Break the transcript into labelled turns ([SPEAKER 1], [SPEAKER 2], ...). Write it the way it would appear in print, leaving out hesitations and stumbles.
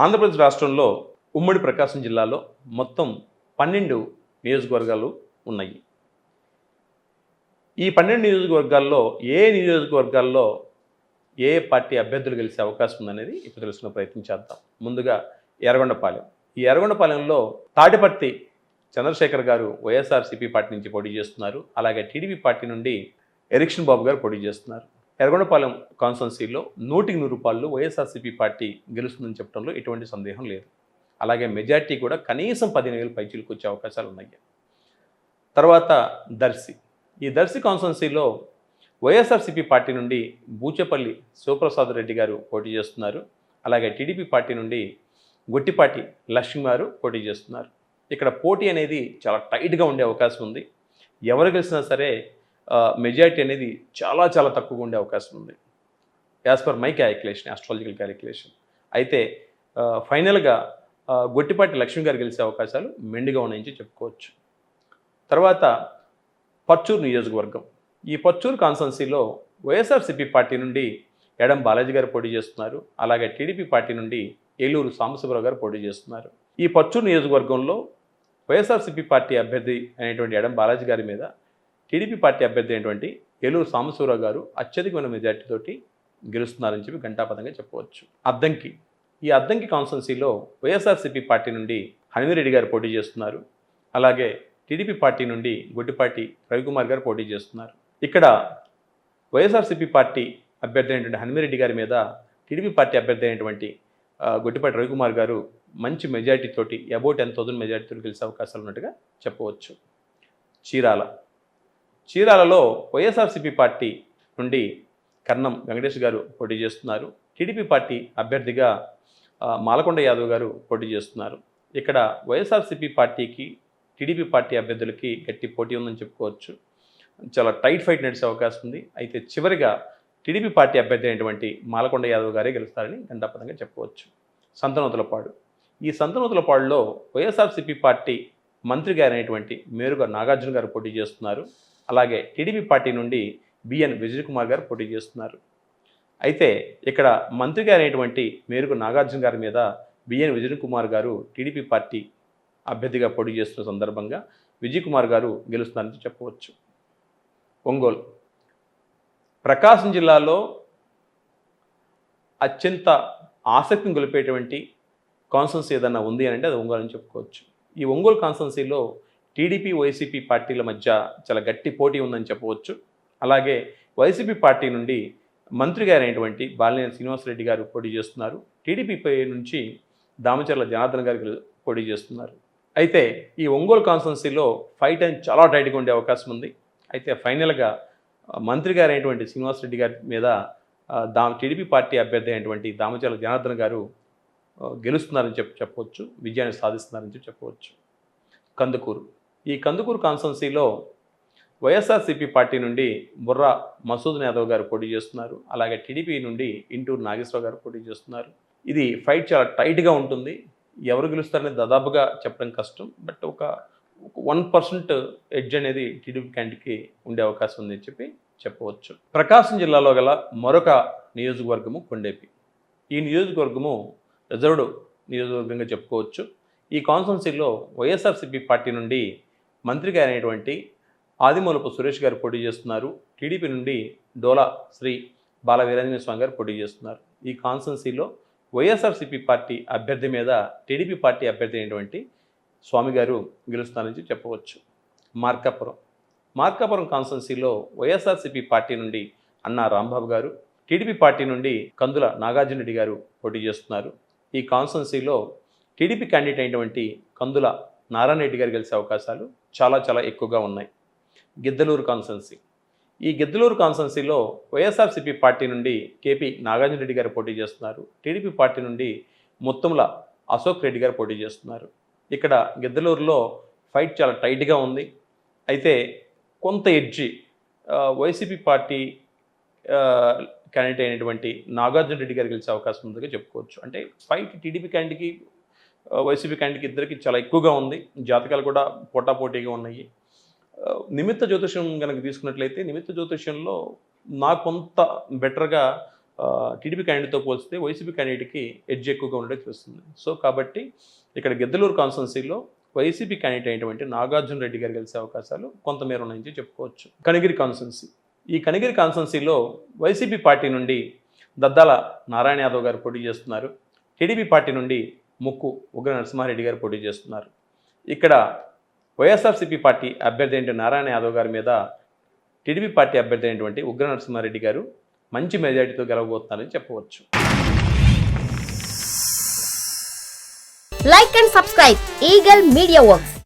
[SPEAKER 1] ఆంధ్రప్రదేశ్ రాష్ట్రంలో ఉమ్మడి ప్రకాశం జిల్లాలో మొత్తం 12 నియోజకవర్గాలు ఉన్నాయి. ఈ 12 నియోజకవర్గాల్లో నియోజకవర్గాల్లో ఏ పార్టీ అభ్యర్థులు గెలిచే అవకాశం ఉందనేది ఇప్పుడు తెలుసుకునే ప్రయత్నం చేద్దాం. ముందుగా ఎర్రగొండపాలెం. ఈ ఎర్రగొండపాలెంలో తాటిపర్తి చంద్రశేఖర్ గారు వైఎస్ఆర్సీపీ పార్టీ నుంచి పోటీ చేస్తున్నారు. అలాగే టీడీపీ పార్టీ నుండి ఎరిక్షన్ బాబు గారు పోటీ చేస్తున్నారు. ఎర్రగొండపాలెం కాన్స్టిట్యున్సీలో 100కి 100 రూపాయలు వైఎస్ఆర్సీపీ పార్టీ గెలుస్తుందని చెప్పడంలో ఎటువంటి సందేహం లేదు. అలాగే మెజార్టీ కూడా కనీసం 15,000 పైచీలకు వచ్చే అవకాశాలు ఉన్నాయి. తర్వాత దర్శి. ఈ దర్శి కాన్స్టిట్యున్సీలో వైఎస్ఆర్సీపీ పార్టీ నుండి బూచేపల్లి శివప్రసాద్ రెడ్డి గారు పోటీ చేస్తున్నారు. అలాగే టీడీపీ పార్టీ నుండి గొట్టిపాటి లక్ష్మి గారు పోటీ చేస్తున్నారు. ఇక్కడ పోటీ అనేది చాలా టైట్గా ఉండే అవకాశం ఉంది. ఎవరు గెలిచినా సరే మెజారిటీ అనేది చాలా చాలా తక్కువగా ఉండే అవకాశం ఉంది, as per my calculation, astrological calculation. అయితే ఫైనల్గా గొట్టిపాటి లక్ష్మి గారు గెలిచే అవకాశాలు మెండుగా ఉన్నాయని చెప్పుకోవచ్చు. తర్వాత పర్చూరు నియోజకవర్గం. ఈ పర్చూరు కాన్స్టిట్యున్సీలో వైఎస్ఆర్సీపీ పార్టీ నుండి ఎడం బాలాజీ గారు పోటీ చేస్తున్నారు. అలాగే టీడీపీ పార్టీ నుండి ఏలూరు సాంబశివరావు గారు పోటీ చేస్తున్నారు. ఈ పర్చూరు నియోజకవర్గంలో వైఎస్ఆర్సీపీ పార్టీ అభ్యర్థి అయినటువంటి ఎడం బాలాజీ గారి మీద టీడీపీ పార్టీ అభ్యర్థి అయినటువంటి ఏలూరు సాంబశివరావు గారు అత్యధికమైన మెజార్టీతోటి గెలుస్తున్నారని చెప్పి ఘంటాపథంగా చెప్పవచ్చు. అద్దంకి. ఈ అద్దంకి కాన్స్టిట్యున్సీలో వైఎస్ఆర్సీపీ పార్టీ నుండి హనుమిరెడ్డి గారు పోటీ చేస్తున్నారు. అలాగే టీడీపీ పార్టీ నుండి గొడ్డిపాటి రవికుమార్ గారు పోటీ చేస్తున్నారు. ఇక్కడ వైఎస్ఆర్సీపీ పార్టీ అభ్యర్థి అయినటువంటి హనుమిరెడ్డి గారి మీద టీడీపీ పార్టీ అభ్యర్థి అయినటువంటి గొడ్డిపాటి రవికుమార్ గారు మంచి మెజార్టీతోటి అబౌట్ 10,000 మెజార్టీతో గెలిచే అవకాశాలు ఉన్నట్టుగా చెప్పవచ్చు. చీరాల. చీరాలలో వైఎస్ఆర్సీపీ పార్టీ నుండి కర్ణం వెంకటేష్ గారు పోటీ చేస్తున్నారు. టీడీపీ పార్టీ అభ్యర్థిగా మాలకొండ యాదవ్ గారు పోటీ చేస్తున్నారు. ఇక్కడ వైఎస్ఆర్సీపీ పార్టీకి టీడీపీ పార్టీ అభ్యర్థులకి గట్టి పోటీ ఉందని చెప్పుకోవచ్చు. చాలా టైట్ ఫైట్ నడిచే అవకాశం ఉంది. అయితే చివరిగా టీడీపీ పార్టీ అభ్యర్థి అయినటువంటి మాలకొండ యాదవ్ గారే గెలుస్తారని ఘంటాపథంగా చెప్పవచ్చు. సంతనూతలపాడు. ఈ సంతనూతలపాడులో వైఎస్ఆర్సీపీ పార్టీ మంత్రి గారైనటువంటి మేరుగ నాగార్జున గారు పోటీ చేస్తున్నారు. అలాగే టీడీపీ పార్టీ నుండి బిఎన్ విజయ్ కుమార్ గారు పోటీ చేస్తున్నారు. అయితే ఇక్కడ మంత్రి గారైనటువంటి మేరుగ నాగార్జున గారి మీద బిఎన్ విజయ్ కుమార్ గారు టీడీపీ పార్టీ అభ్యర్థిగా పోటీ చేస్తున్న సందర్భంగా విజయ్ కుమార్ గారు గెలుస్తున్నారని చెప్పవచ్చు. ఒంగోలు. ప్రకాశం జిల్లాలో అత్యంత ఆసక్తిని గొలిపేటువంటి కాన్స్టిట్యున్సీ ఏదన్నా ఉంది అని అంటే అది ఒంగోలు అని చెప్పుకోవచ్చు. ఈ ఒంగోలు కాన్స్టిట్యున్సీలో టీడీపీ వైసీపీ పార్టీల మధ్య చాలా గట్టి పోటీ ఉందని చెప్పవచ్చు. అలాగే వైసీపీ పార్టీ నుండి మంత్రి గారైనటువంటి బాలినేని శ్రీనివాసరెడ్డి గారు పోటీ చేస్తున్నారు. టీడీపీ నుంచి దామచర్ల జనార్దన్ గారు పోటీ చేస్తున్నారు. అయితే ఈ ఒంగోలు కాన్స్టిట్యున్సీలో ఫైట్ అని చాలా టైట్గా ఉండే అవకాశం ఉంది. అయితే ఫైనల్గా మంత్రి గారైనటువంటి శ్రీనివాసరెడ్డి గారి మీద టీడీపీ పార్టీ అభ్యర్థి అయినటువంటి దామచర్ల జనార్దన్ గారు గెలుస్తున్నారని చెప్పవచ్చు, విజయాన్ని సాధిస్తున్నారని చెప్పవచ్చు. కందుకూరు. ఈ కందుకూరు కాన్స్టిట్యున్సీలో వైఎస్ఆర్సీపీ పార్టీ నుండి బుర్రా మసూద్ యాదవ్ గారు పోటీ చేస్తున్నారు. అలాగే టీడీపీ నుండి ఇంటూరు నాగేశ్వరరావు గారు పోటీ చేస్తున్నారు. ఇది ఫైట్ చాలా టైట్గా ఉంటుంది. ఎవరు గెలుస్తారనేది దాదాపుగా చెప్పడం కష్టం. బట్ ఒక 1% ఎడ్జ్ అనేది టీడీపీ క్యాండిడేట్కి ఉండే అవకాశం ఉందని చెప్పవచ్చు. ప్రకాశం జిల్లాలో గల మరొక నియోజకవర్గము కొండేపి. ఈ నియోజకవర్గము రిజర్వ్డ్ నియోజకవర్గంగా చెప్పుకోవచ్చు. ఈ కాన్స్టిట్యున్సీలో వైఎస్ఆర్సీపీ పార్టీ నుండి మంత్రి గారైనటువంటి ఆదిమూలపు సురేష్ గారు పోటీ చేస్తున్నారు. టీడీపీ నుండి డోలా శ్రీ బాల వీరాంజనేయ స్వామి గారు పోటీ చేస్తున్నారు. ఈ కాన్స్టిట్యున్సీలో వైఎస్ఆర్సీపీ పార్టీ అభ్యర్థి మీద టీడీపీ పార్టీ అభ్యర్థి అయినటువంటి స్వామి గారు గెలుస్తారని చెప్పవచ్చు. మార్కాపురం కాన్స్టిట్యున్సీలో వైఎస్ఆర్సీపీ పార్టీ నుండి అన్నా రాంబాబు గారు, టీడీపీ పార్టీ నుండి కందుల నాగార్జున రెడ్డి గారు పోటీ చేస్తున్నారు. ఈ కాన్స్టిట్యున్సీలో టీడీపీ క్యాండిడేట్ అయినటువంటి కందుల నారాయణ రెడ్డి గారు గెలిచే అవకాశాలు చాలా చాలా ఎక్కువగా ఉన్నాయి. గిద్దలూరు కాన్స్టిట్యున్సీ. ఈ గిద్దలూరు కాన్స్టిట్యున్సీలో వైఎస్ఆర్సీపీ పార్టీ నుండి కేపీ నాగార్జున రెడ్డి గారు పోటీ చేస్తున్నారు. టీడీపీ పార్టీ నుండి ముత్తంల అశోక్ రెడ్డి గారు పోటీ చేస్తున్నారు. ఇక్కడ గిద్దలూరులో ఫైట్ చాలా టైట్గా ఉంది. అయితే కొంత ఎడ్జి వైసీపీ పార్టీ క్యాండిడేట్ అయినటువంటి నాగార్జున రెడ్డి గారు గెలిచే అవకాశం ఉందిగా చెప్పుకోవచ్చు. అంటే ఫైట్ టీడీపీ క్యాండిడేట్కి వైసీపీ క్యాండిడేట్కి ఇద్దరికి చాలా ఎక్కువగా ఉంది. జాతకాలు కూడా పోటాపోటీగా ఉన్నాయి. నిమిత్త జ్యోతిష్యం కనుక తీసుకున్నట్లయితే నిమిత్త జ్యోతిష్యంలో నాకు కొంత బెటర్గా టీడీపీ క్యాండిడేట్తో పోల్చితే వైసీపీ క్యాండిడేట్కి ఎడ్జ్ ఎక్కువగా ఉండడం తెలుస్తుంది. సో కాబట్టి ఇక్కడ గిద్దలూరు కాన్స్టిట్యున్సీలో వైసీపీ క్యాండిడేట్ అయినటువంటి నాగార్జున రెడ్డి గారు గెలిచే అవకాశాలు కొంతమేర ఉన్నాయని చెప్పుకోవచ్చు. కనిగిరి కాన్స్టిట్యున్సీ, ఈ కనిగిరి కాన్స్టిట్యున్సీలో వైసీపీ పార్టీ నుండి దద్దాల నారాయణ యాదవ్ గారు పోటీ చేస్తున్నారు. టీడీపీ పార్టీ నుండి ముక్కు ఉగ్ర నరసింహారెడ్డి గారు పోటీ చేస్తున్నారు. ఇక్కడ వైఎస్ఆర్సీపీ పార్టీ అభ్యర్థి అయిన నారాయణ యాదవ్ గారి మీద టీడీపీ పార్టీ అభ్యర్థి అయినటువంటి ఉగ్ర నరసింహారెడ్డి గారు మంచి మెజారిటీతో గెలవబోతున్నారని చెప్పవచ్చు.
[SPEAKER 2] Like and subscribe Eagle Media Works.